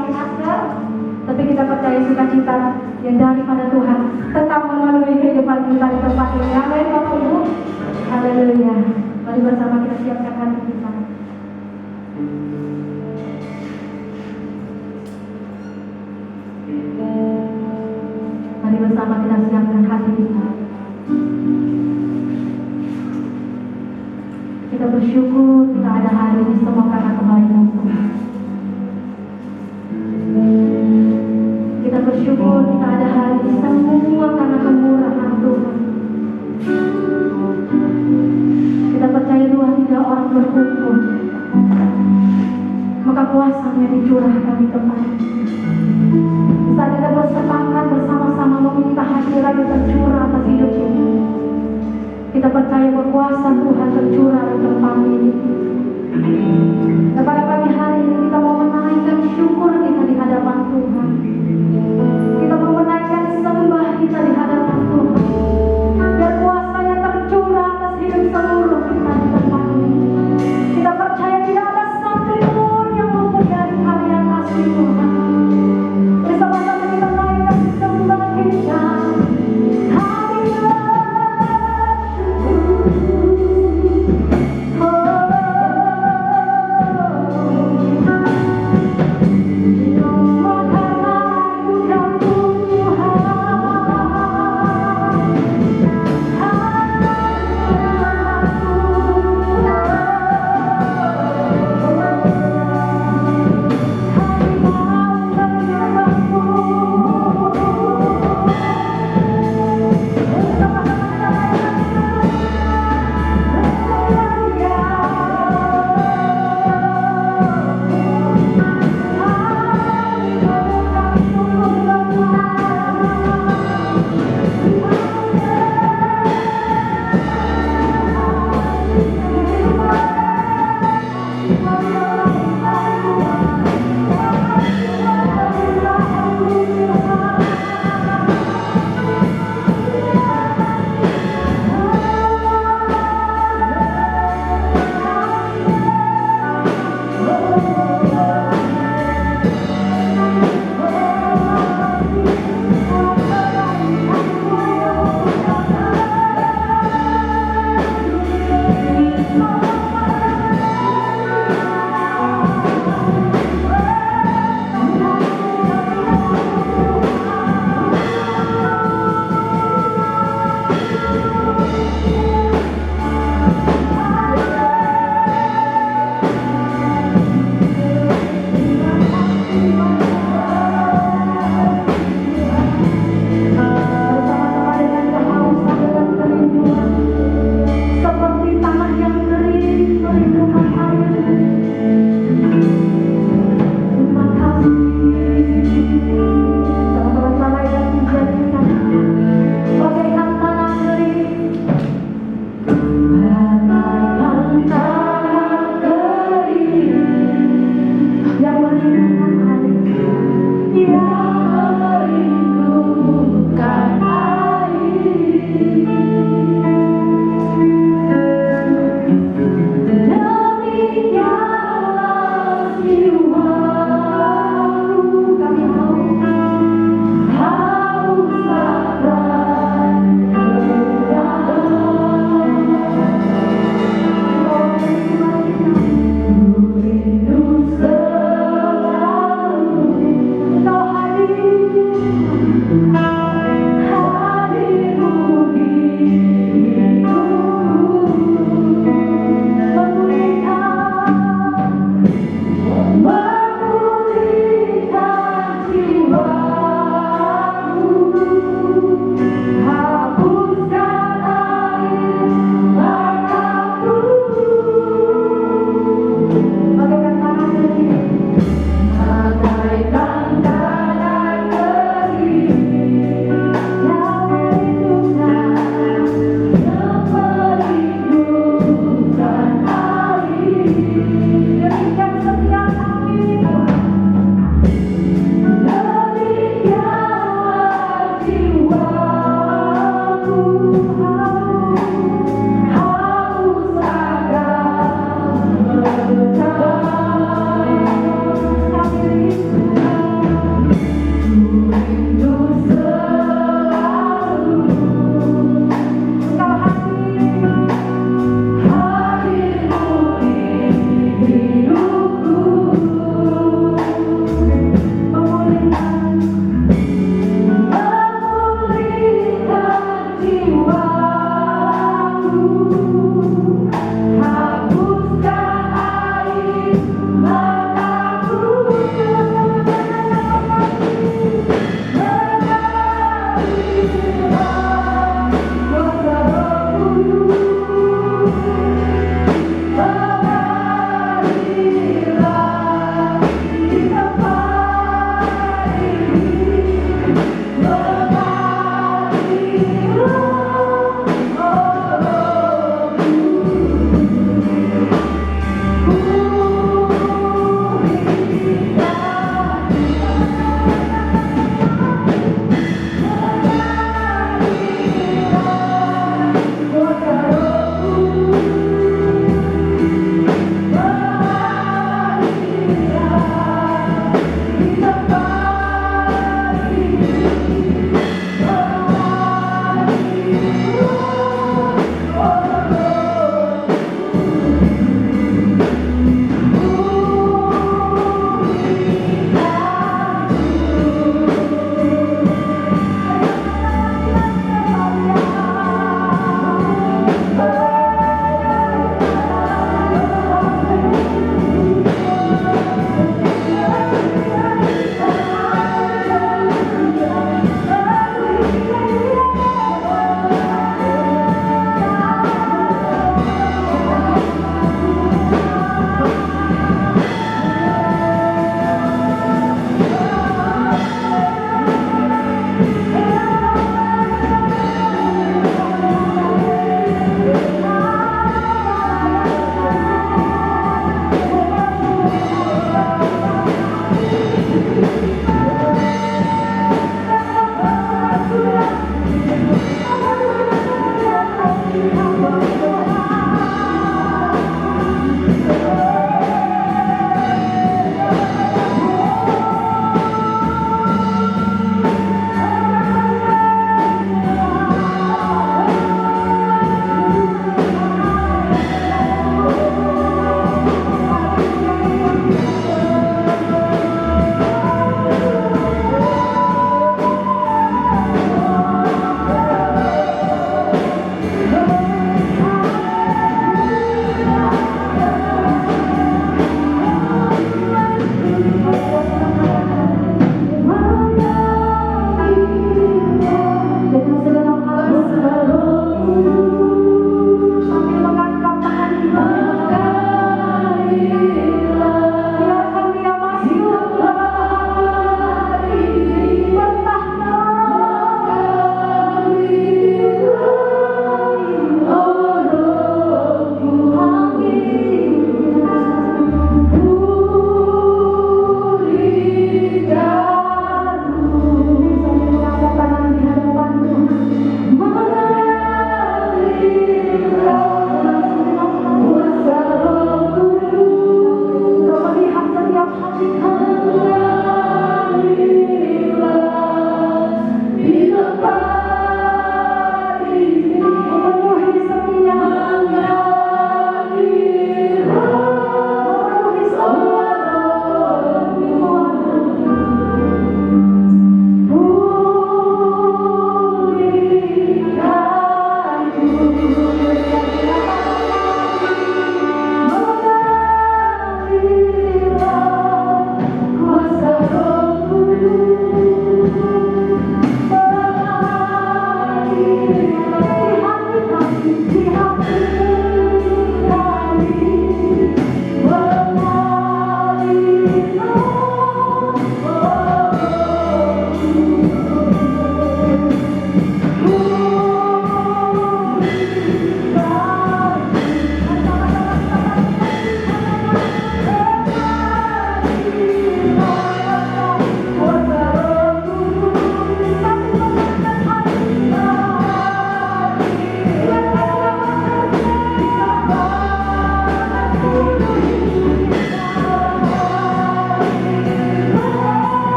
pakai masker, tapi kita percaya sukacita yang daripada Tuhan tetap memenuhi kehidupan kita di tempat ini. Amin Bapak Ibu. Haleluya. Mari bersama kita siapkan hati kita. Mari bersama kita siapkan hati kita. Kita bersyukur kita ada hari ini semua karena kebaikan Tuhan. Kita bersyukur kita ada hari ini semua karena kemurahan Tuhan. Kita percaya Tuhan tidak orang berhukum, maka kuasa-Nya dicurahkan di tempat ini. Saat kita bersepakat bersama-sama meminta hadirat yang tercurah atas hidup kita, kita percaya bahwa kuasa Tuhan tercurah di tempat ini. Dan pada pagi hari ini kita mau menaikkan syukur kita di hadapan Tuhan. Kita mau menaikkan sembah kita di hadapan Tuhan. Biar kuasa-Nya tercurah atas hidup seluruh kita di tempat ini. Kita percaya tidak ada satu pun yang luput dari karya kasih Tuhan. Bersama-sama kita naikkan sembah kita. Hadirat syukur.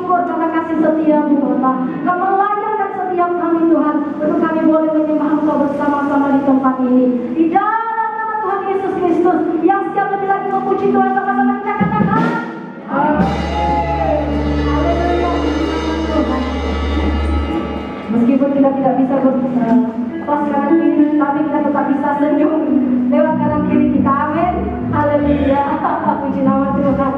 bersyukur karena kasih setia-Mu Bapa. Engkau melayani setiap kami Tuhan, untuk kami boleh menyembah Engkau bersama-sama di tempat ini. Di dalam nama Tuhan Yesus Kristus yang siap lebih lagi memuji Tuhan, sama-sama kita katakan. Haleluya. Meskipun kita tidak bisa pas kanan kiri, tapi kita tetap bisa senyum lewat kanan kiri kita. Amin. Haleluya. Puji nama Tuhan.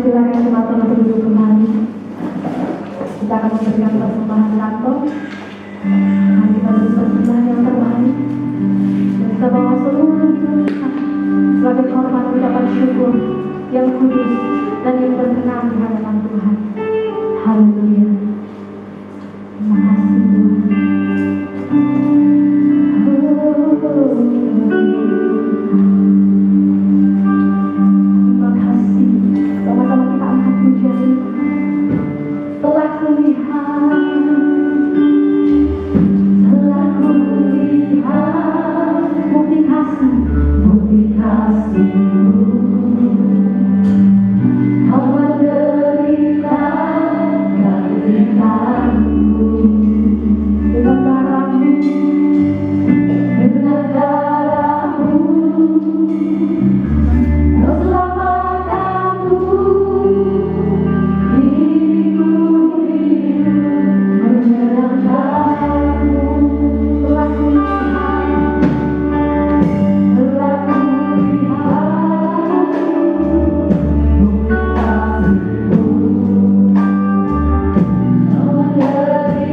Silakan teman-teman duduk kembali. Kita akan memberikan persembahan kantong. Nanti pada persembahan yang terbaik. Dan kita bawa seluruh hidup syukur, yang kudus, dan yang berkenan di hadapan Tuhan. Haleluya. Terima kasih Tuhan. Terima kasih. Sama-sama kita angkat pujian. Telah kulihat bukti kasih-Mu. Kau menderita gantikanku dengan darah-Mu, dengan darah-Mu. Kau selamatkanku, diriku hidup menyenangkan-Mu. Telah kulihat bukti kasih-Mu. Kau menderita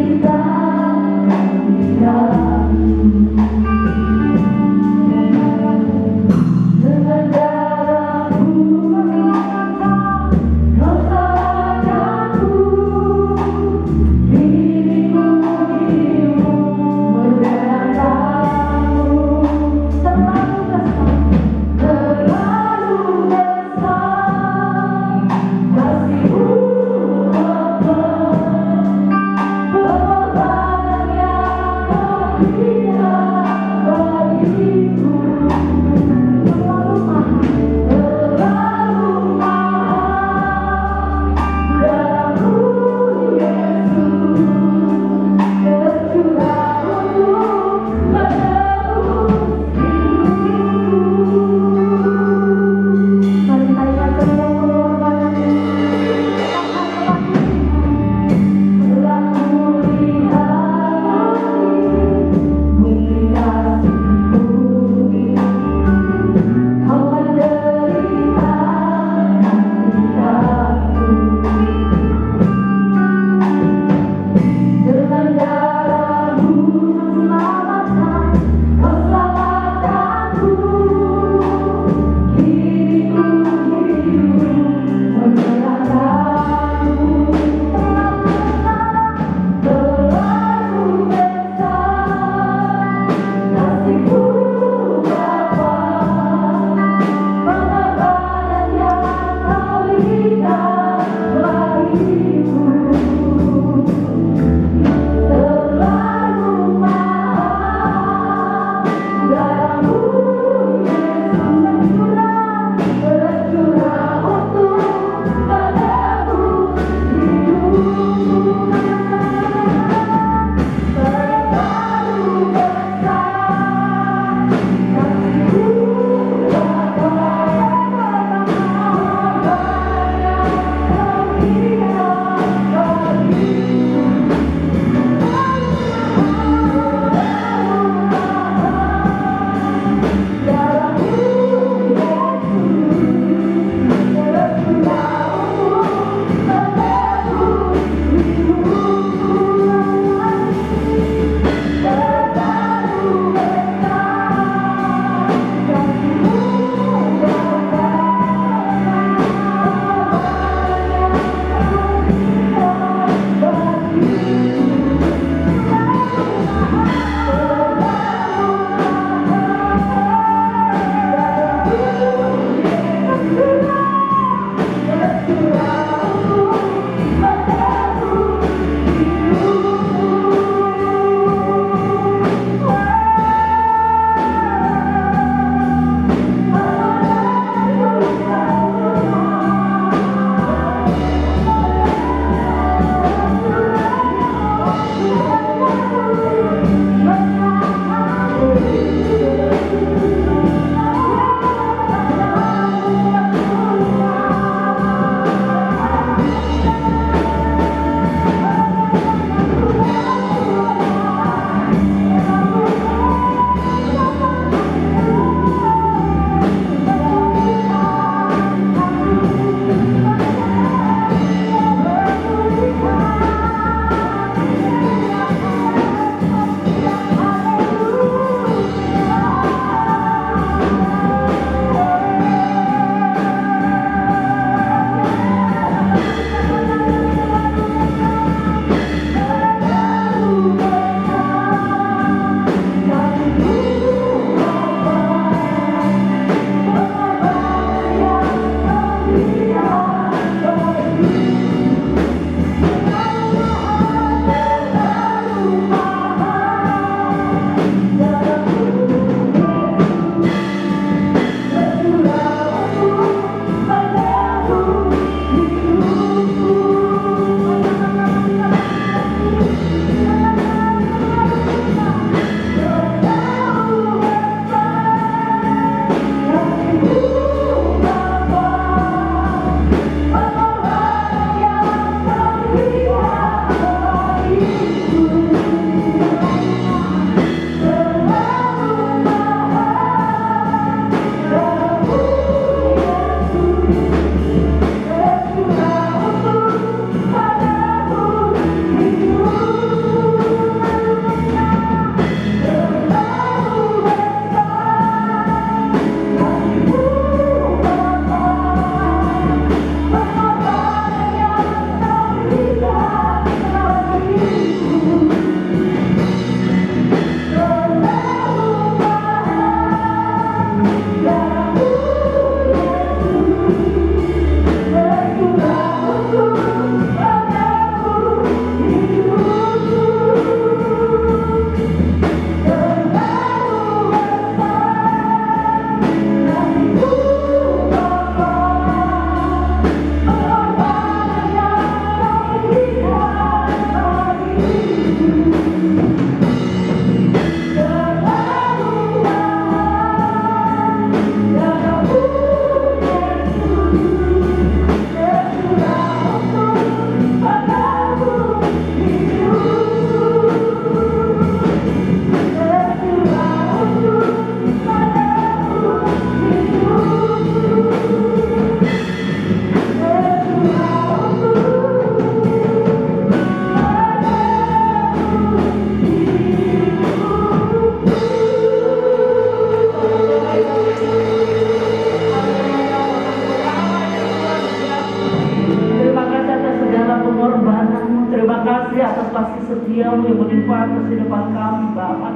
setia-Mu yang berlimpah atas kehidupan kami Bapa.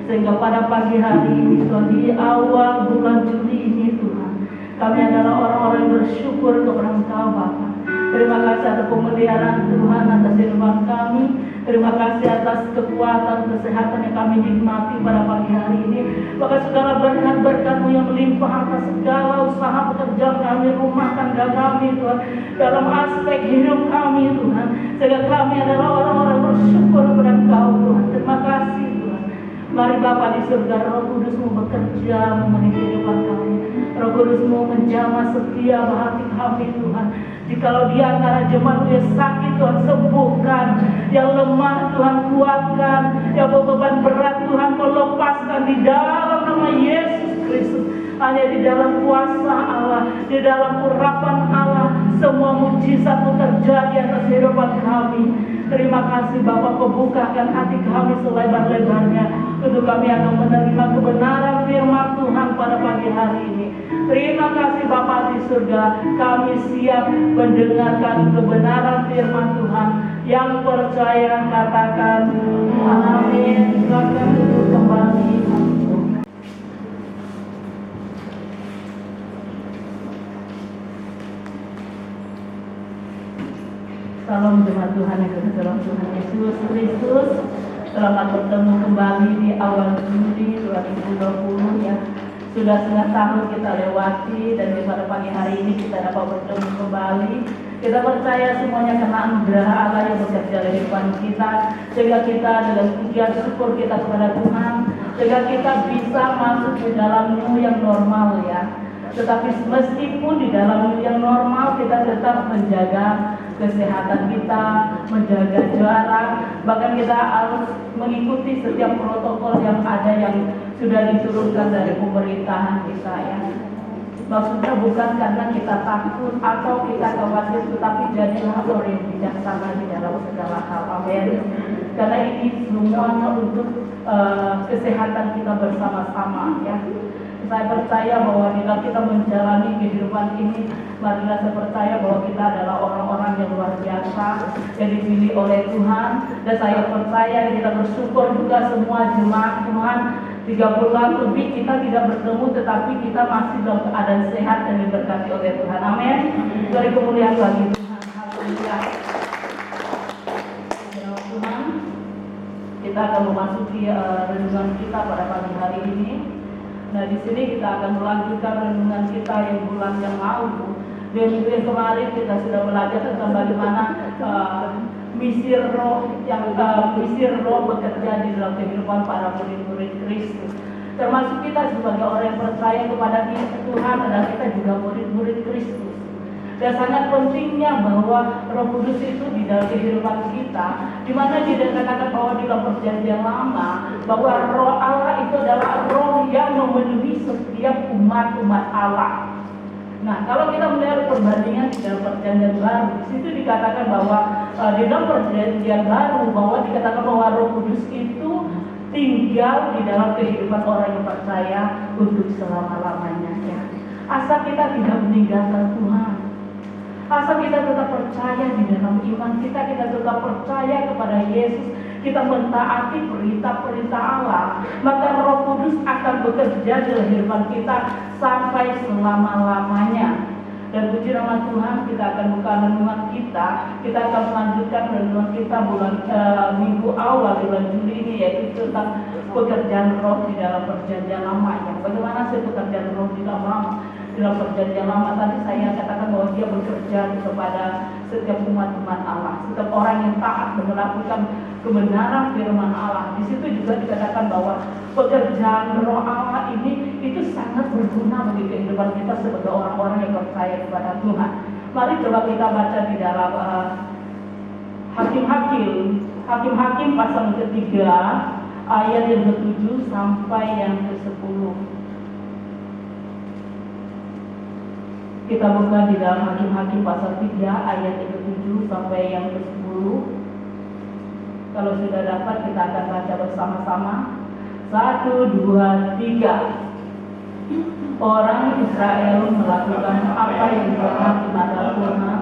Sehingga pada pagi hari ini Tuhan, di awal bulan Juli ini Tuhan, kami adalah orang-orang yang bersyukur kepada Engkau Bapa. Terima kasih atas pemeliharaan Tuhan atas kehidupan kami. Terima kasih atas kekuatan, kesehatan yang kami nikmati pada pagi hari ini. Maka segala berkat-berkat-Mu yang melimpah atas segala usaha pekerjaan kami, rumah tangga kami Tuhan, dalam aspek hidup kami Tuhan. Sehingga kami adalah orang-orang bersyukur kepada Engkau Tuhan. Terima kasih Tuhan. Mari Bapa di surga, Roh Kudus-Mu bekerja memenuhi kehidupan kami. Roh Kudus-Mu menjamah setiap hati kami Tuhan. Jikalau di antara jemaat yang sakit Tuhan, sembuhkan. Yang lemah Tuhan, kuatkan. Yang beban berat Tuhan, Kau lepaskan di dalam nama Yesus Kristus. Hanya di dalam kuasa Allah, di dalam urapan Allah, semua mujizat-Mu terjadi atas kehidupan kami. Terima kasih Bapa, Kau bukakan hati kami selebar-lebarnya untuk kami akan menerima kebenaran firman Tuhan pada pagi hari ini. Terima kasih Bapa di surga, kami siap mendengarkan kebenaran firman Tuhan. Yang percaya katakan amin. Silakan duduk kembali. Salam jemaat Tuhan yang kekasih dalam Tuhan Yesus Kristus. Selamat bertemu kembali di awal Juli 2020 ya. Sudah setengah tahun kita lewati dan pada pagi hari ini kita dapat bertemu kembali. Kita percaya semuanya karena anugerah Allah yang bekerja dalam kehidupan kita, sehingga kita dengan pujian syukur kita kepada Tuhan, sehingga kita bisa masuk di dalam new yang normal ya. Tetapi meskipun di dalam new yang normal, kita tetap menjaga kesehatan kita, menjaga jarak, bahkan kita harus mengikuti setiap protokol yang ada yang sudah diturunkan dari pemerintahan kita ya. Maksudnya bukan karena kita takut atau kita khawatir, tetapi jadilah orang yang bijaksana di dalam segala hal. Amin. Karena ini semuanya untuk kesehatan kita bersama-sama ya. Saya percaya bahwa bila kita menjalani kehidupan ini, marilah saya percaya bahwa kita adalah orang-orang yang luar biasa yang dipilih oleh Tuhan. Dan saya percaya kita bersyukur juga semua jemaat Tuhan, 3 bulan lebih kita tidak bertemu, tetapi kita masih dalam keadaan sehat dan diberkati oleh Tuhan. Amin. Dari kemuliaan bagi Tuhan. Haleluya. Tuhan, kita akan memasuki renungan kita pada pagi hari ini. Nah, di sini kita akan melanjutkan renungan kita yang bulan yang lalu. Dan minggu yang kemarin kita sudah belajar tentang bagaimana misi roh bekerja di dalam kehidupan para murid-murid Kristus. Termasuk kita sebagai orang yang percaya kepada Tuhan, adalah kita juga murid-murid Kristus. Dan sangat pentingnya bahwa Roh Kudus itu di dalam kehidupan kita, di mana dikatakan bahwa di dalam perjanjian lama bahwa Roh Allah itu adalah Roh yang memenuhi setiap umat Allah. Nah, kalau kita melihat perbandingan di dalam perjanjian baru, di situ dikatakan bahwa di dalam perjanjian baru bahwa dikatakan bahwa Roh Kudus itu tinggal di dalam kehidupan orang yang percaya untuk selama-lamanya ya. Asal kita tidak meninggalkan Tuhan, asal kita tetap percaya di dalam iman kita tetap percaya kepada Yesus, kita mentaati perintah-perintah Allah, maka Roh Kudus akan bekerja dalam kehidupan kita sampai selama-lamanya. Dan puji nama Tuhan, kita akan buka renungan kita akan melanjutkan renungan kita minggu awal bulan Juli ini, yaitu tentang pekerjaan Roh di dalam perjanjian lama. Yang bagaimana sih pekerjaan Roh di dalam perjanjian lama? Tadi saya katakan bahwa dia bekerja kepada setiap umat-umat Allah, setiap orang yang taat melakukan kebenaran firman Allah. Di situ juga dikatakan bahwa pekerjaan Roh Allah ini itu sangat berguna bagi kehidupan kita sebagai orang-orang yang percaya kepada Tuhan. Mari coba kita baca di dalam Hakim-Hakim pasal ketiga ayat yang ke-7 sampai yang ke-10. Kita buka di dalam Hakim-Hakim pasal 3 ayat yang ke-7 sampai yang ke-10. Kalau sudah dapat, kita akan baca bersama-sama. 1, 2, 3. Orang Israel melakukan apa yang berhak di mata Tuhan.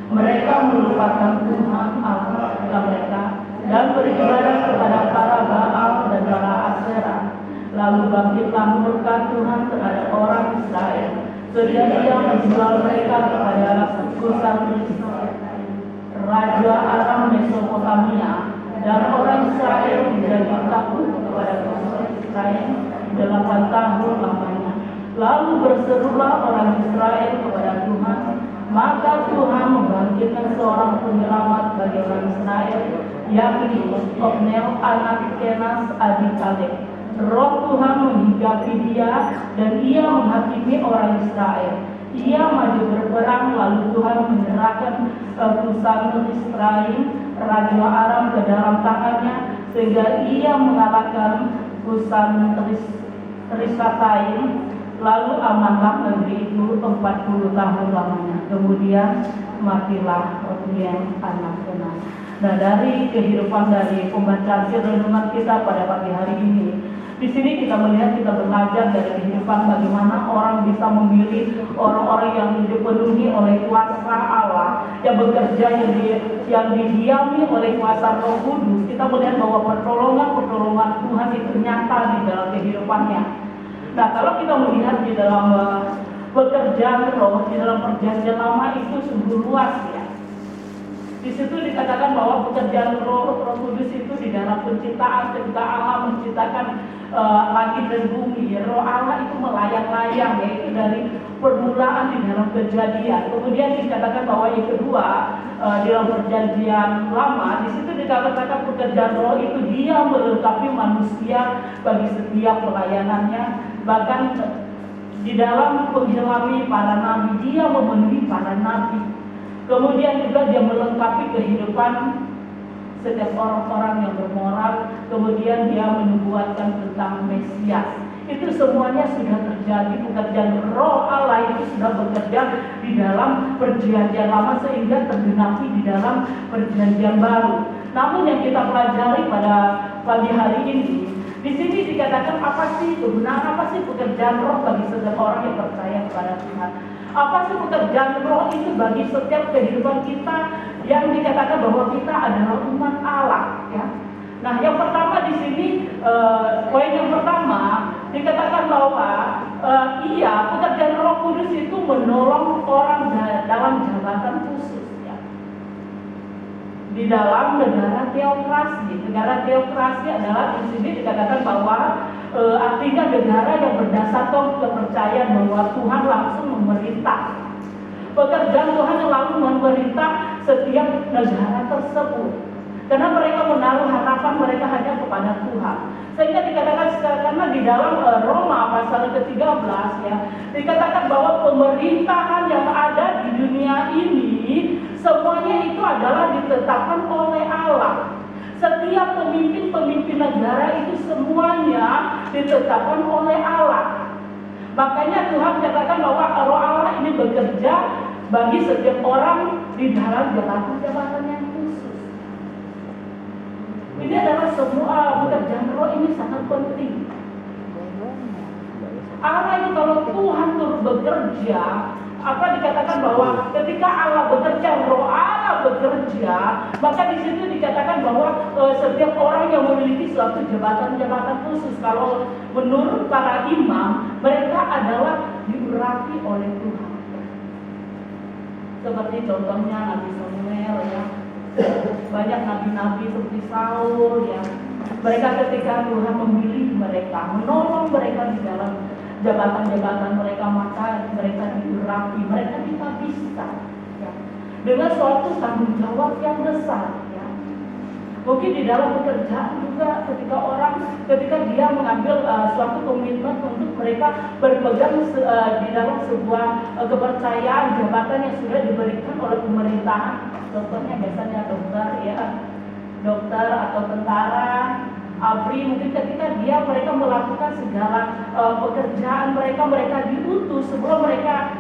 Mereka melupakan Tuhan Allah mereka dan beribadah kepada para Baal dan para Aserah. Lalu bangkitlah murka Tuhan terhadap orang Israel, sehingga Ia menjual mereka kepada Kushan-Rishathaim, raja Aram Mesopotamia, dan orang Israel menjadi takut kepada Kushan-Rishathaim 8 tahun lamanya. Lalu berserulah orang Israel kepada Tuhan, maka Tuhan membangkitkan seorang penyelamat bagi orang Israel, yakni Otniel anak Kenas adik Kaleb. Roh Tuhan menghinggapi dia dan ia menghakimi orang Israel. Ia maju berperang, lalu Tuhan menyerahkan Kushan-Rishathaim, raja Aram, ke dalam tangannya, sehingga ia mengalahkan Kushan-Rishathaim. Lalu amanlah negeri itu 40 tahun lamanya. Kemudian matilah Otniel anak Kenas. Nah, dari kehidupan dari pembacaan renungan kita pada pagi hari ini, di sini kita melihat, kita belajar dari kehidupan bagaimana orang bisa memilih orang-orang yang dipenuhi oleh kuasa Allah, yang bekerja, yang didiami oleh kuasa Roh Kudus. Kita melihat bahwa pertolongan Tuhan itu nyata di dalam kehidupannya. Nah, kalau kita melihat di dalam pekerjaan Roh, di dalam perjanjian lama itu sungguh luas ya. Di situ dikatakan bahwa pekerjaan Roh Kudus itu di dalam penciptaan, ketika Allah menciptakan langit dan bumi, Roh Allah itu melayang-layang, yaitu dari permulaan di dalam Kejadian. Kemudian dikatakan bahwa yang kedua, di dalam perjanjian lama, di situ dikatakan pekerjaan Roh itu dia melengkapi manusia bagi setiap pelayanannya. Bahkan di dalam menghilami para nabi, dia memenuhi para nabi. Kemudian juga dia melengkapi kehidupan setiap orang-orang yang bermoral. Kemudian dia menubuatkan tentang Mesias. Itu semuanya sudah terjadi. Pekerjaan Roh Allah itu sudah bekerja di dalam perjanjian lama sehingga tergenapi di dalam perjanjian baru. Namun yang kita pelajari pada pagi hari ini, di sini dikatakan apa sih kebenaran, apa sih pekerjaan Roh bagi setiap orang yang percaya kepada Tuhan. Apa sih pekerjaan Roh itu bagi setiap kehidupan kita yang dikatakan bahwa kita adalah umat Allah ya. Nah, yang pertama di sini poin yang pertama dikatakan bahwa pekerjaan Roh Kudus itu menolong orang dalam jabatan khusus ya. Di dalam negara teokrasi. Negara teokrasi adalah di sini dikatakan bahwa artinya negara yang berdasarkan kepercayaan bahwa Tuhan langsung memerintah. Pekerjaan Tuhan yang langsung memerintah setiap negara tersebut. Karena mereka menaruh harapan mereka hanya kepada Tuhan. Sehingga dikatakan karena di dalam Roma pasal ke-13 ya, dikatakan bahwa pemerintahan yang ada di dunia ini semuanya itu adalah ditetapkan oleh Allah. Setiap pemimpin negara itu semuanya ditetapkan oleh Allah. Makanya Tuhan katakan bahwa Roh Allah ini bekerja bagi setiap orang di dalam jabatan-jabatan yang khusus. Ini adalah semua pekerjaan Roh ini sangat penting. Allah itu kalau Tuhan turut bekerja, apa dikatakan bahwa ketika Allah bekerja, Roh Allah bekerja, maka di situ dikatakan bahwa setiap orang yang memiliki suatu jabatan-jabatan khusus, kalau menurut para imam, mereka adalah diurapi oleh Tuhan. Seperti contohnya Nabi Samuel ya, banyak nabi-nabi seperti Saul ya. Mereka ketika Tuhan memilih mereka, menolong mereka di dalam jabatan-jabatan mereka, maka mereka diurapi, mereka ditabiskan ya, dengan suatu tanggung jawab yang besar ya. Mungkin di dalam pekerjaan juga ketika dia mengambil suatu komitmen untuk mereka berpegang di dalam sebuah kepercayaan jabatan yang sudah diberikan oleh pemerintahan. Contohnya biasanya dokter atau tentara, ABRI, mungkin ketika mereka melakukan segala pekerjaan mereka diutus sebelum mereka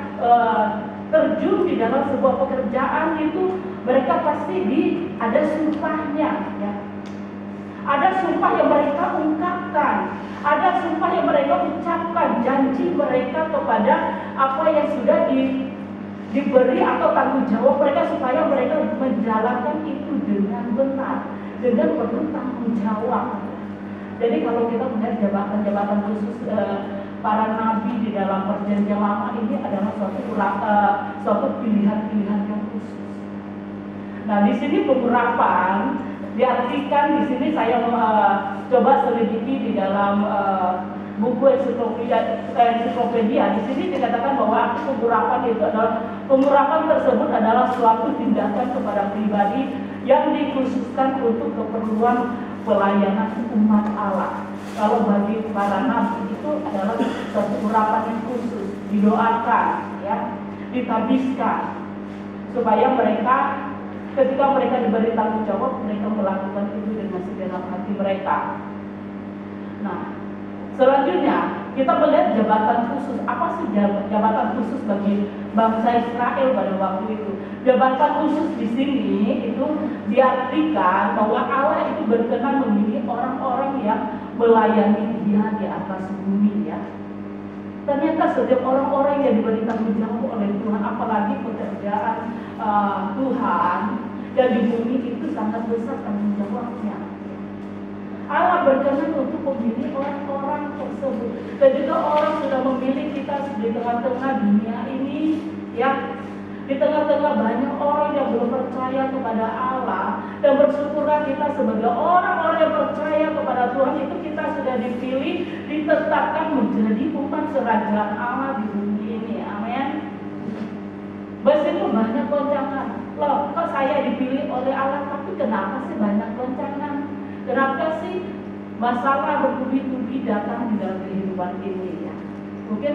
terjun di dalam sebuah pekerjaan itu, mereka pasti ada sumpahnya ya. Ada sumpah yang mereka ungkapkan, ada sumpah yang mereka ucapkan, janji mereka kepada apa yang sudah diberi atau tanggung jawab mereka supaya mereka menjalankan itu dengan benar. dengan penuh tanggung jawab. Jadi kalau kita melihat jabatan-jabatan khusus para nabi di dalam perjanjian lama ini adalah suatu pilihan-pilihan yang khusus. Nah, di sini pengurapan diartikan di sini saya coba selidiki di dalam buku ensiklopedia. Di sini dikatakan bahwa pengurapan itu adalah pengurapan tersebut adalah suatu tindakan kepada pribadi yang dikhususkan untuk keperluan pelayanan umat Allah. Kalau bagi para nabi itu adalah suatu urapan yang khusus, didoakan, ya, ditabiskan supaya mereka ketika mereka diberi tanggung jawab, mereka melakukan itu dengan segenap hati mereka. Nah, selanjutnya kita melihat jabatan khusus. Apa sih jabatan khusus bagi bangsa Israel pada waktu itu? Jabatan khusus di sini itu diartikan bahwa Allah itu berkenan memilih orang-orang yang melayani Dia di atas bumi, ya. Ternyata setiap orang-orang yang diberi tanggung jawab oleh Tuhan, apalagi pekerjaan Tuhan dan di bumi itu sangat besar tanggung jawabnya. Allah berkenan untuk memilih orang-orang tersebut. Dan juga orang sudah memilih kita di tengah-tengah dunia ini, ya. Di tengah-tengah banyak orang yang belum percaya kepada Allah, dan bersyukurlah kita sebagai orang-orang yang percaya kepada Tuhan itu kita sudah dipilih, ditetapkan menjadi umat kerajaan Allah di bumi ini. Amin. Meskipun banyak goncangan, loh kok saya dipilih oleh Allah, tapi kenapa sih banyak goncangan? Kenapa sih masalah bertubi-tubi datang di dalam kehidupan ini, ya? Mungkin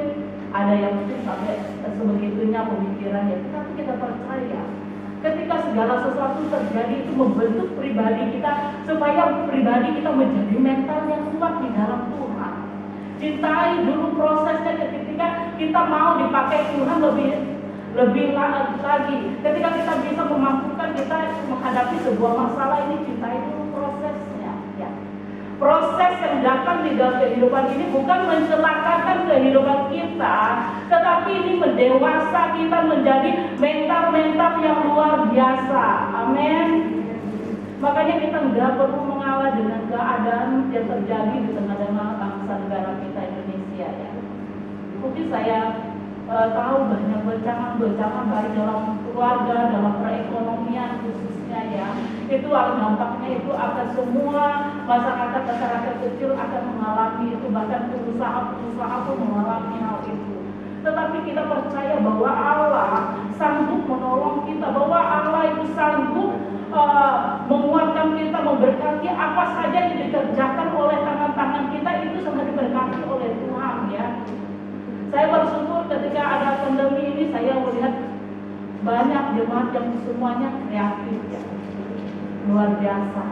ada yang mungkin sampai sebegitunya pemikirannya, tetapi kita percaya ketika segala sesuatu terjadi itu membentuk pribadi kita supaya pribadi kita menjadi mental yang kuat di dalam Tuhan. Cintai dulu prosesnya ketika kita mau dipakai Tuhan lebih lagi. Ketika kita bisa memampukan kita menghadapi sebuah masalah ini, cintai dulu prosesnya, ya. Proses yang datang di dalam kehidupan ini bukan mencelakakan kehidupan kita, tetapi ini mendewasa kita menjadi mental-mental yang luar biasa. Amin. Makanya kita nggak perlu mengalah dengan keadaan yang terjadi di tengah-tengah bangsa negara kita Indonesia, ya. Mungkin saya tahu banyak goncangan baik dalam keluarga, dalam perekonomian khususnya, ya. Itu dampaknya itu akan semua masyarakat kecil akan mengalami itu, bahkan pengusaha pun mengalami hal itu. Tetapi kita percaya bahwa Allah sanggup menolong kita, bahwa Allah itu sanggup menguatkan kita, memberkati apa saja yang dikerjakan oleh tangan-tangan kita itu sangat diberkati oleh Tuhan, ya. Saya bersyukur ketika ada pandemi ini saya melihat banyak jemaat yang semuanya kreatif, ya. Luar biasa.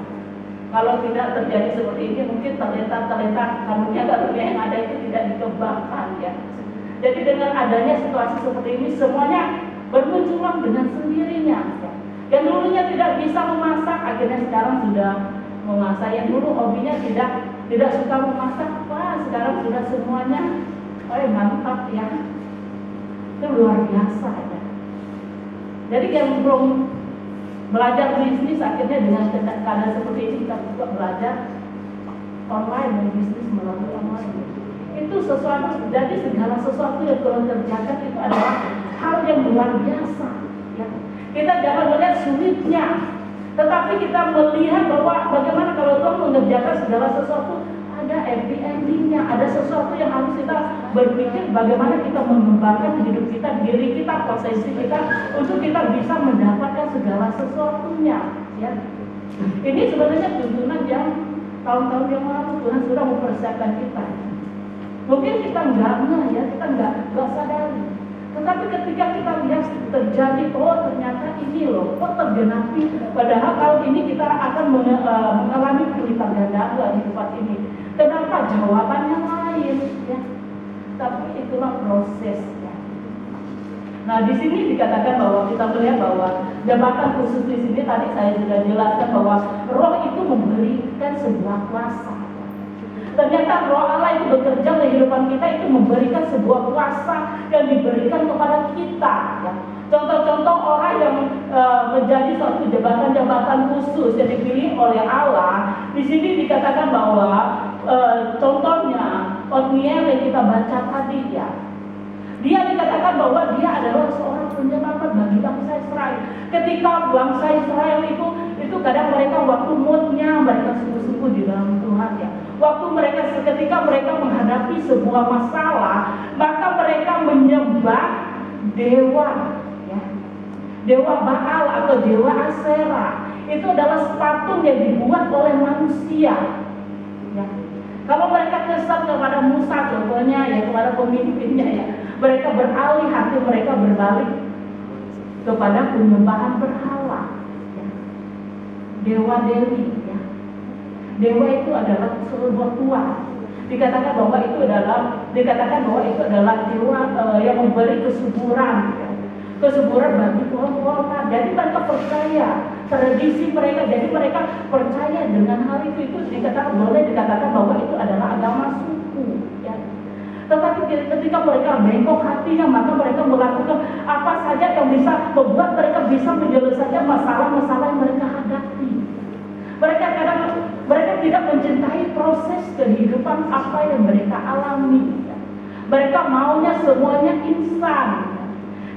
Kalau tidak terjadi seperti ini, mungkin talenta karunia yang ada itu tidak dikembangkan, ya. Jadi dengan adanya situasi seperti ini, semuanya bermunculan dengan sendirinya, ya. Yang dulunya tidak bisa memasak, akhirnya sekarang sudah memasak. Yang dulu hobinya tidak suka memasak, wah sekarang sudah semuanya, mantap, ya. Itu luar biasa, ya. Jadi yang belum belajar bisnis, akhirnya dengan keadaan seperti ini kita juga belajar online, bisnis melalui online. Itu sesuatu, jadi segala sesuatu yang Tuhan kerjakan itu adalah hal yang luar biasa, ya. Kita jangan melihat sulitnya, tetapi kita melihat bahwa bagaimana kalau Tuhan mengerjakan segala sesuatu ada happy endingnya, ada sesuatu yang harus kita berpikir bagaimana kita mengembangkan hidup kita, diri kita, potensi kita untuk kita bisa mendapatkan segala sesuatunya, ya. Ini sebenarnya tuntunan yang tahun-tahun yang lalu Tuhan sudah mempersiapkan kita. Mungkin kita enggak, ya, kita enggak sadari. Tetapi ketika kita lihat terjadi, oh ternyata ini loh, kok tergenapi. Padahal tahun ini kita akan mengalami berlipat ganda di tempat ini. Kenapa? Jawabannya lain, ya. Tapi itulah prosesnya. Nah, di sini dikatakan bahwa kita melihat bahwa jabatan khusus di sini tadi saya sudah jelaskan bahwa Roh itu memberikan sebuah kuasa. Ternyata Roh Allah itu bekerja dalam kehidupan kita, itu memberikan sebuah kuasa yang diberikan kepada kita, ya. Contoh-contoh orang yang menjadi suatu jabatan-jabatan khusus yang dipilih oleh Allah. Di sini dikatakan bahwa contohnya Otniel yang kita baca tadi ya. Dia dikatakan bahwa dia adalah seorang penyelamat bagi bangsa Israel. Ketika bangsa Israel itu kadang mereka waktu moodnya mereka sungguh-sungguh di dalam Tuhan ya. Waktu ketika mereka menghadapi sebuah masalah, maka mereka menyembah dewa ya. Dewa Baal atau dewa Aserah. Itu adalah patung yang dibuat oleh manusia ya. Kalau mereka kesal kepada Musa contohnya ya, kepada pemimpinnya ya, mereka beralih hati, mereka berbalik kepada penyembahan berhala ya. Dewa Dewi ya. Dewa itu adalah sebuah tuan. Dikatakan bahwa itu adalah dewa yang memberi kesuburan ya. Kesuburan bagi tuan-tuan. Jadi mereka percaya tradisi mereka, jadi mereka percaya dengan hal itu boleh dikatakan bahwa itu adalah agama suku ya. Tetapi ketika mereka bengkok hatinya, maka mereka melakukan apa saja yang bisa membuat mereka bisa menyelesaikan masalah-masalah yang mereka hadapi. Mereka tidak mencintai proses kehidupan apa yang mereka alami ya. Mereka maunya semuanya instan ya.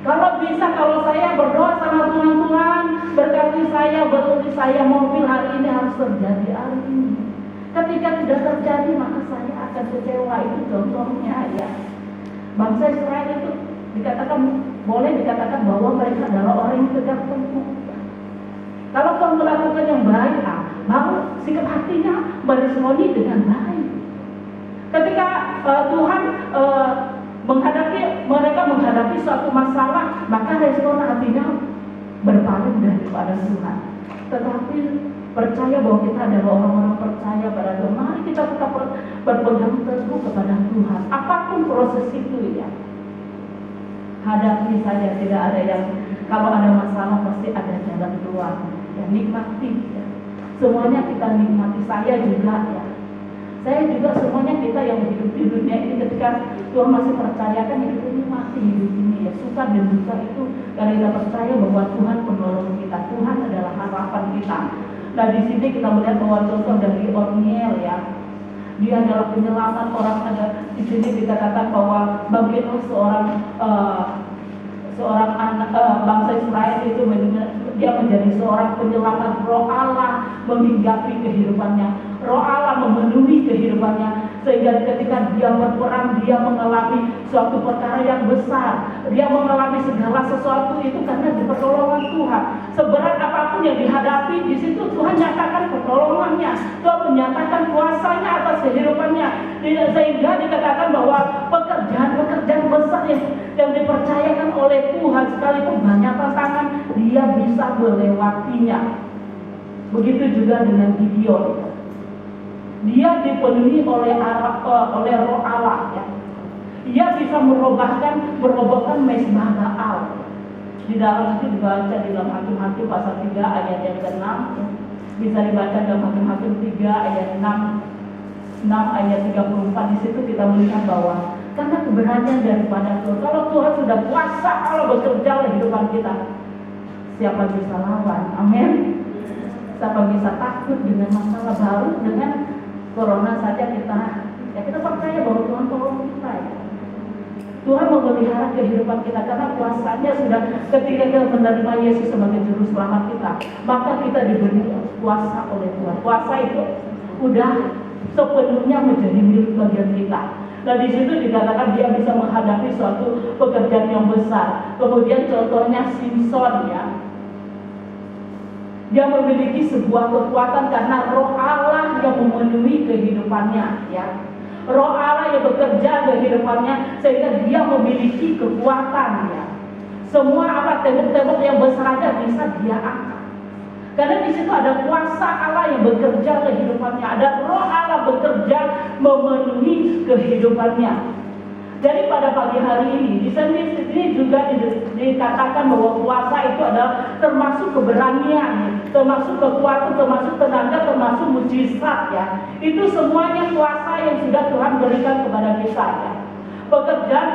Kalau saya berdoa sama Tuhan, berkati saya, berkati saya, mobil hari ini harus terjadi hari ini. Ketika tidak terjadi, maka saya akan kecewa. Itu contohnya ya. Bangsa Israel itu boleh dikatakan bahwa mereka adalah orang yang tegak tengkuk. Kalau Tuhan melakukan yang baik, baru sikap hatinya meresponi dengan baik. Ketika Tuhan mereka menghadapi suatu masalah, maka respon hatinya berpaling daripada Tuhan. Tetapi percaya bahwa kita adalah orang-orang percaya pada Tuhan. Mari kita tetap berpegang teguh kepada Tuhan. Apapun proses itu ya, hadapi saja. Tidak ada yang, kalau ada masalah pasti ada jalan keluar ya, nikmati ya. Semuanya kita nikmati. Saya juga ya, semuanya kita yang hidup di dunia ini, ketika Tuhan masih percayakan hidup ini, masih hidup ini ya, suka dan duka itu karena kita percaya bahwa Tuhan penolong kita, Tuhan adalah harapan kita. Nah di sini kita melihat bahwa contoh dari Otniel ya, dia adalah penyelamat orang. Ada di sini dikatakan bahwa bagaimana seorang anak bangsa Israel itu dia menjadi seorang penyelamat. Roh Allah menghinggapi kehidupannya, Roh Allah memenuhi kehidupannya, sehingga ketika dia berperang, dia mengalami suatu perkara yang besar. Dia mengalami segala sesuatu itu karena pertolongan Tuhan. Seberat apapun yang dihadapi, di situ Tuhan nyatakan pertolongannya, Tuhan menyatakan kuasanya atas kehidupannya, sehingga dikatakan bahwa pekerjaan besar yang dipercayakan oleh Tuhan, sekalipun banyak tantangan, dia bisa melewatinya. Begitu juga dengan Gideon. Dia dipenuhi oleh Roh Allah ya. Dia bisa merobohkan mezbah Baal. Di dalam itu dibaca di dalam Hakim-Hakim pasal 3 ayat yang ke-6 ya. Bisa dibaca dalam Hakim-Hakim 3 ayat 6 ayat 34. Di situ kita melihat bahwa karena keberanian daripada Tuhan. Kalau Tuhan sudah kuasa Allah bekerja dalam kehidupan kita, siapa bisa lawan? Amin. Siapa bisa takut dengan masalah baru, dengan corona saja kita percaya bahwa Tuhan tolong kita ya. Tuhan memelihara kehidupan kita karena kuasanya sudah, ketika kita menerima Yesus sebagai juru selamat kita, maka kita diberi kuasa oleh Tuhan. Kuasa itu udah sepenuhnya menjadi milik bagian kita. Nah di situ dikatakan dia bisa menghadapi suatu pekerjaan yang besar. Kemudian contohnya Simson ya. Dia memiliki sebuah kekuatan karena Roh Allah yang memenuhi kehidupannya ya. Roh Allah yang bekerja di kehidupannya sehingga dia memiliki kekuatan ya. Semua tembok-tembok yang besar aja bisa dia angkat. Karena di situ ada kuasa Allah yang bekerja kehidupannya, ada Roh Allah bekerja memenuhi kehidupannya. Jadi pada pagi hari ini di sini juga dikatakan bahwa kuasa itu adalah termasuk keberanian, termasuk kekuatan, termasuk tenaga, termasuk mujizat ya. Itu semuanya kuasa yang sudah Tuhan berikan kepada kita ya. Pekerjaan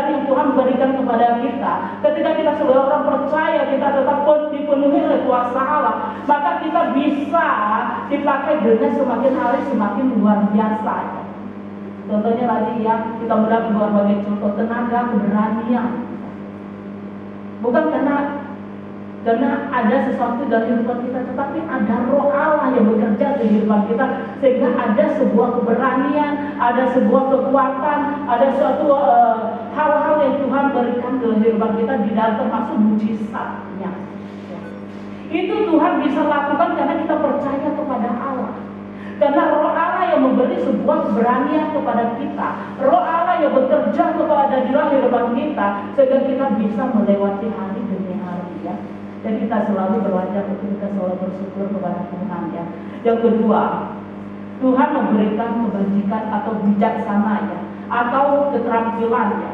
yang Tuhan berikan kepada kepada kita. Ketika kita sebagai orang percaya, kita tetap dipenuhi oleh kuasa Allah, maka kita bisa dipakai dengan semakin hari semakin luar biasa. Contohnya tadi ya, kita melihat berbagai contoh tenaga, keberanian. Bukan karena ada sesuatu dari kehidupan kita, tetapi ada roh Allah yang bekerja di kehidupan kita, sehingga ada sebuah keberanian, ada sebuah kekuatan, ada suatu hal-hal yang Tuhan berikan dalam kehidupan kita, di dalam termasuk mujizatnya. Itu Tuhan bisa lakukan karena kita percaya kepada Allah. Karena roh Allah yang memberi sebuah keberanian kepada kita, roh Allah yang bekerja kepada dalam kehidupan kita, sehingga kita bisa melewati hari demi hari ya. Dan kita selalu belajar untuk kita selalu bersyukur kepada Tuhan ya. Yang kedua, Tuhan memberikan kebajikan atau bijaksana ya, atau keterampilan ya.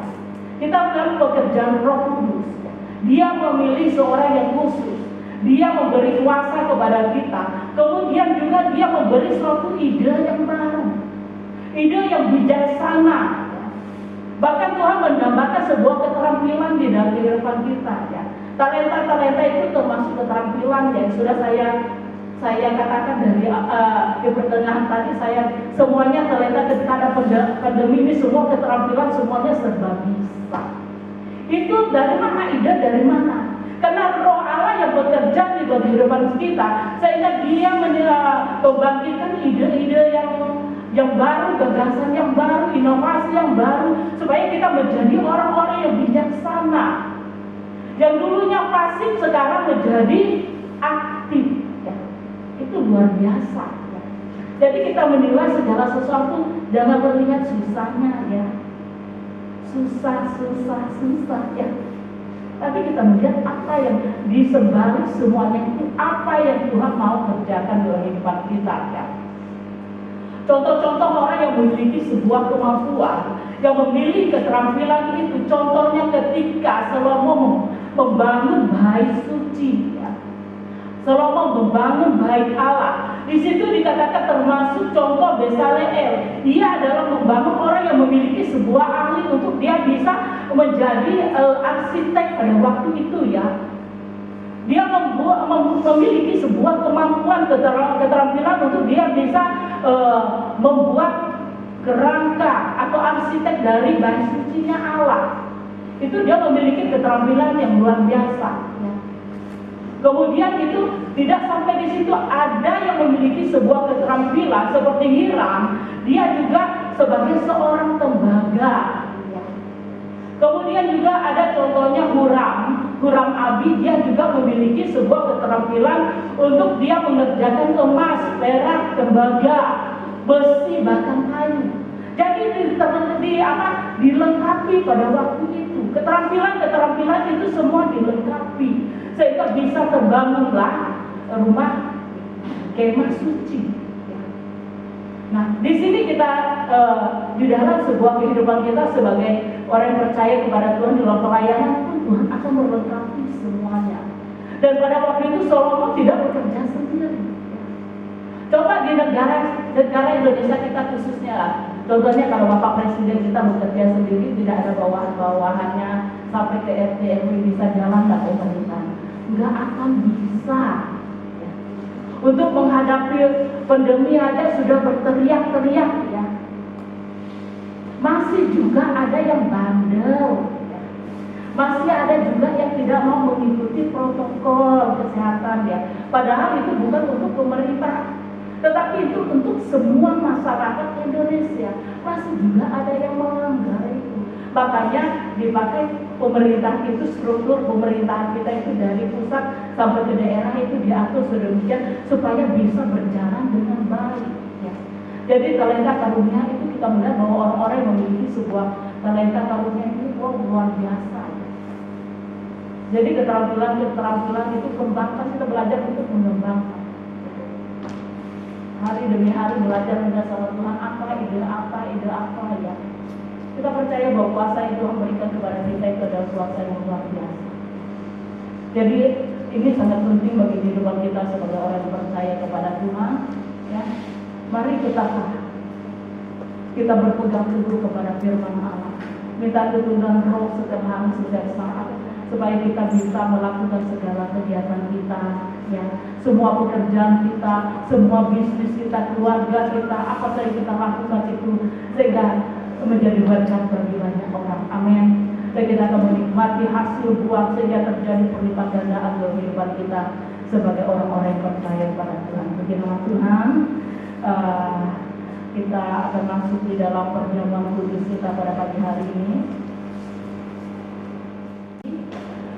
Kita melihat pekerjaan Roh Kudus ya. Dia memilih seorang yang khusus. Dia memberi kuasa kepada kita. Kemudian juga dia memberi suatu ide yang baru, ide yang bijaksana ya. Bahkan Tuhan menambahkan sebuah keterampilan di dalam kehidupan kita ya. Talenta itu termasuk keterampilan yang sudah saya katakan dari di pertengahan tadi. Semuanya talenta ketika ada pandemi ini, semua keterampilan semuanya serba bisa. Itu dari mana? Ide dari mana? Karena roh Allah yang bekerja di kehidupan kita, sehingga dia membangkitkan ide-ide yang baru, gagasan yang baru, inovasi yang baru, supaya kita menjadi orang-orang yang bijaksana. Yang dulunya pasif sekarang menjadi aktif ya. Itu luar biasa ya. Jadi kita menilai segala sesuatu jangan melihat susahnya ya. Susah ya. Tapi kita melihat apa yang disebalik semuanya itu, apa yang Tuhan mau kerjakan dalam kehidupan kita ya. Contoh-contoh orang yang memiliki sebuah kemampuan, yang memiliki keterampilan itu, contohnya ketika Salomo membangun bait suci ya. Salomo membangun bait Allah. Di situ dikatakan termasuk contoh Bezaleel. Dia adalah membangun orang yang memiliki sebuah ahli untuk dia bisa menjadi arsitek pada waktu itu ya. Dia memiliki sebuah kemampuan, keterampilan untuk dia bisa membuat kerangka atau arsitek dari bait sucinya Allah. Itu dia memiliki keterampilan yang luar biasa ya. Kemudian itu tidak sampai di situ, ada yang memiliki sebuah keterampilan seperti Hiram, dia juga sebagai seorang tembaga ya. Kemudian juga ada contohnya Huram Abi, dia juga memiliki sebuah keterampilan untuk dia mengerjakan emas, perak, tembaga, besi, bahkan kayu. Jadi dilengkapi pada waktu itu. Keterampilan itu semua dilengkapi, sehingga bisa terbangunlah rumah kemah suci. Nah, di sini kita di dalam sebuah kehidupan kita sebagai orang yang percaya kepada Tuhan dalam pelayanan pun, Tuhan akan melengkapi semuanya. Dan pada waktu itu Salomo tidak bekerja sendiri. Coba di negara Indonesia kita khususnya, contohnya kalau Bapak Presiden kita bekerja sendiri, tidak ada bawahannya sampai ke RT RW bisa jalan dan pemerintahan, nggak akan bisa. Untuk menghadapi pandemi aja sudah berteriak-teriak ya. Masih juga ada yang bandel ya. Masih ada juga yang tidak mau mengikuti protokol kesehatan ya. Padahal itu bukan untuk pemerintah, tetapi itu untuk semua masyarakat Indonesia. Masih juga ada yang melanggar itu. Makanya dipakai pemerintah itu, struktur pemerintahan kita itu dari pusat sampai ke daerah itu diatur sedemikian supaya bisa berjalan dengan baik ya. Jadi talenta karunia itu kita melihat bahwa orang-orang yang memiliki sebuah talenta karunia itu luar biasa ya. Jadi keterampilan itu kembangkan, kita belajar untuk mengembangkan. Hari demi hari belajar dengan sama Tuhan, ide apa ya. Kita percaya bahwa kuasa yang Tuhan berikan kepada kita itu adalah kuasa yang luar biasa. Jadi ini sangat penting bagi kehidupan kita sebagai orang yang percaya kepada Tuhan ya. Mari kita berpegang teguh kepada firman Allah. minta tuntunan roh setiap hari, setiap saat, supaya kita bisa melakukan segala kegiatan kita, ya, semua pekerjaan kita, semua bisnis kita, keluarga kita, apa saja kita lakukan itu sehingga menjadi berkat bagi banyak orang. Amin. Dan kita akan menikmati hasil buah sehingga terjadi perlipat gandaan dalam kehidupan kita sebagai orang-orang yang percaya pada Tuhan. Begini Tuhan, kita akan masuk di dalam perjamuan kudus kita pada pagi hari ini.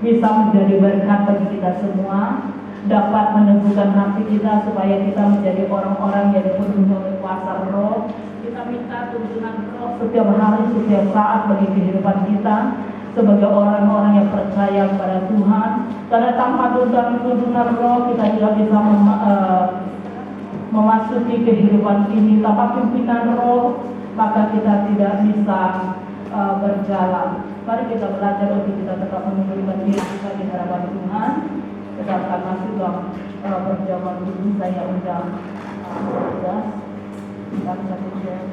Bisa menjadi berkat bagi kita semua, dapat meneguhkan hati kita supaya kita menjadi orang-orang yang dipenuhi oleh kuasa roh. Kita minta tuntunan roh setiap hari, setiap saat bagi kehidupan kita sebagai orang-orang yang percaya pada Tuhan. Karena tanpa tuntunan roh kita tidak bisa memasuki kehidupan ini. Tanpa pimpinan roh maka kita tidak bisa berjalan. Mari kita belajar untuk kita tetap menunggu diri kita di hadapan Tuhan. Kita akan masuk dalam perjamuan kudus. Saya undang kita satu jam.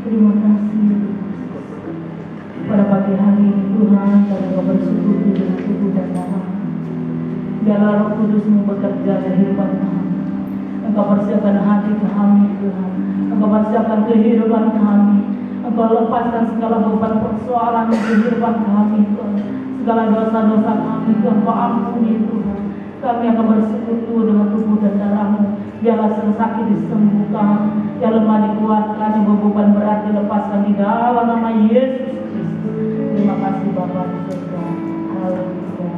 Terima kasih pada pagi hari ini Tuhan, kami bersyukur dengan tubuh dan darah. Biarlah Roh Kudus-Mu bekerja dalam kehidupan kami. Engkau persiapkan hati kami Tuhan, Engkau persiapkan kehidupan kami, Engkau lepaskan segala beban persoalan di kehidupan kami Tuhan. Segala dosa-dosa kami Tuhan, Engkau ampuni Tuhan. Kami akan bersekutu dengan tubuh dan darah-Mu. Biarlah yang sakit disembuhkan, yang lemah dikuatkan, yang beban berat dilepaskan di dalam nama Yesus Kristus. Terima kasih Bapa di surga. Haleluya.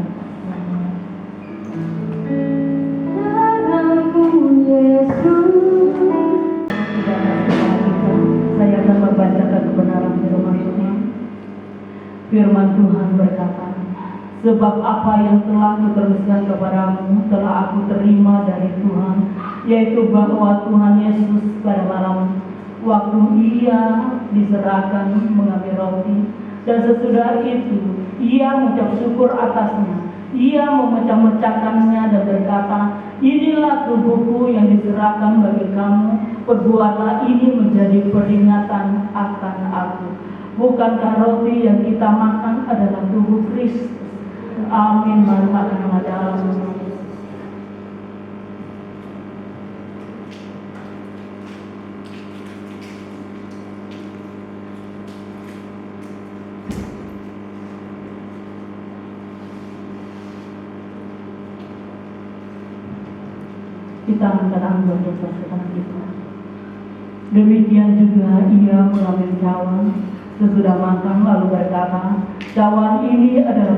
Darah-Mu Yesus. Saya akan membacakan kebenaran firman Tuhan. Firman Tuhan berkata, sebab apa yang telah Kuteruskan kepadamu telah Aku terima dari Tuhan, yaitu bahwa Tuhan Yesus pada malam waktu Ia diserahkan mengambil roti, dan sesudah itu Ia mengucap syukur atasnya. Ia memecah-mecahkannya dan berkata, inilah tubuhku yang diserahkan bagi kamu, perbuatlah ini menjadi peringatan akan Aku. Bukankah roti yang kita makan adalah tubuh Kristus? Amin. Mari makan nama dalam nama Yesus. Kita angkat anggur dosa kita. Demikian juga Ia mengambil cawan sesudah makan lalu berkata, cawan ini adalah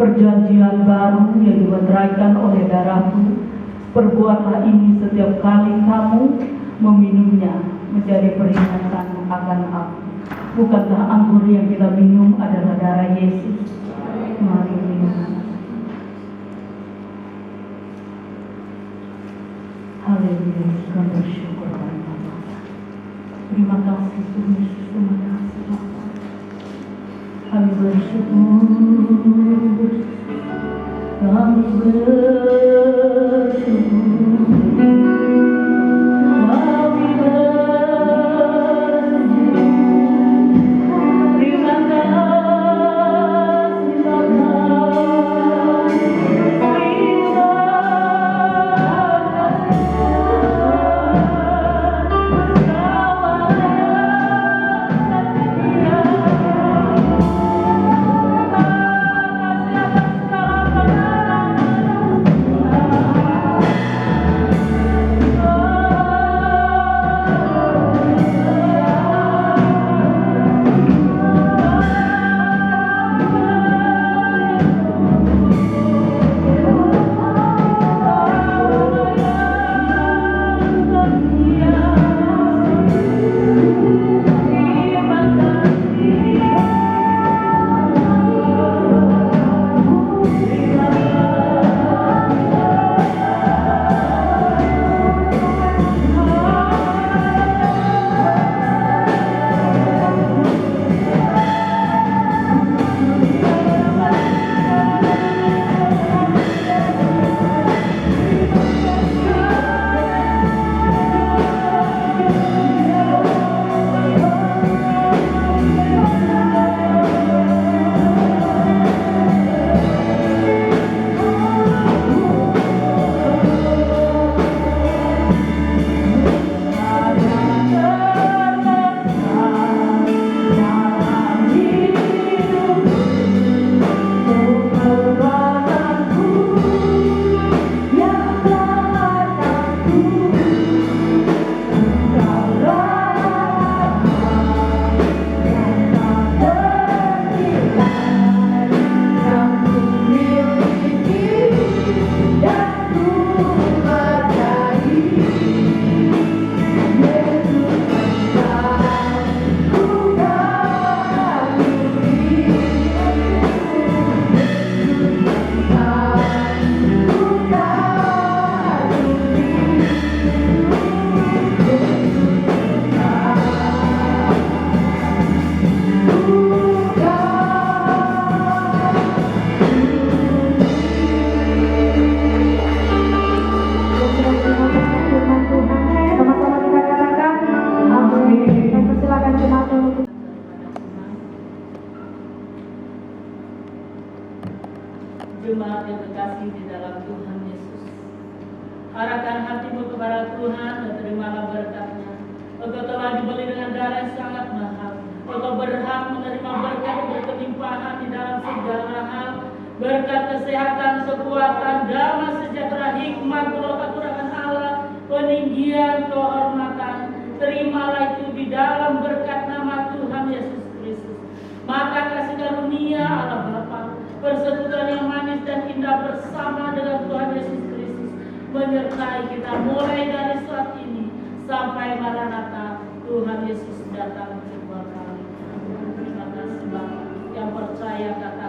perjanjian baru yang dimeteraikan oleh darahku. Perbuatlah ini setiap kali kamu meminumnya menjadi peringatan akan Aku. Bukankah anggur yang kita minum adalah darah Yesus? Mari minum. Haleluya, kami bersyukur pada Bapa. Terima kasih Tuhan Yesus, terima kasih Bapa. Kami bersyukur, kami bersyukur. jemaat yang terkasih di dalam Tuhan Yesus. Arahkan hatimu kepada Tuhan dan terimalah berkat-Nya. Engkau telah dibeli dengan darah yang sangat mahal. Engkau berhak menerima berkat berkelimpahan di dalam segala hal. Berkat kesehatan, kekuatan, damai sejahtera, hikmat, kerohanian Allah, peninggian, kehormatan. Terimalah itu di dalam berkat nama Tuhan Yesus Kristus. Maka kasih karunia Allah Bapa, persekutuan yang manis dan indah bersama dengan Tuhan Yesus Kristus menyertai kita mulai dari saat ini sampai Maranatha Tuhan Yesus datang kedua kali. Terima kasih Bapa yang percaya kata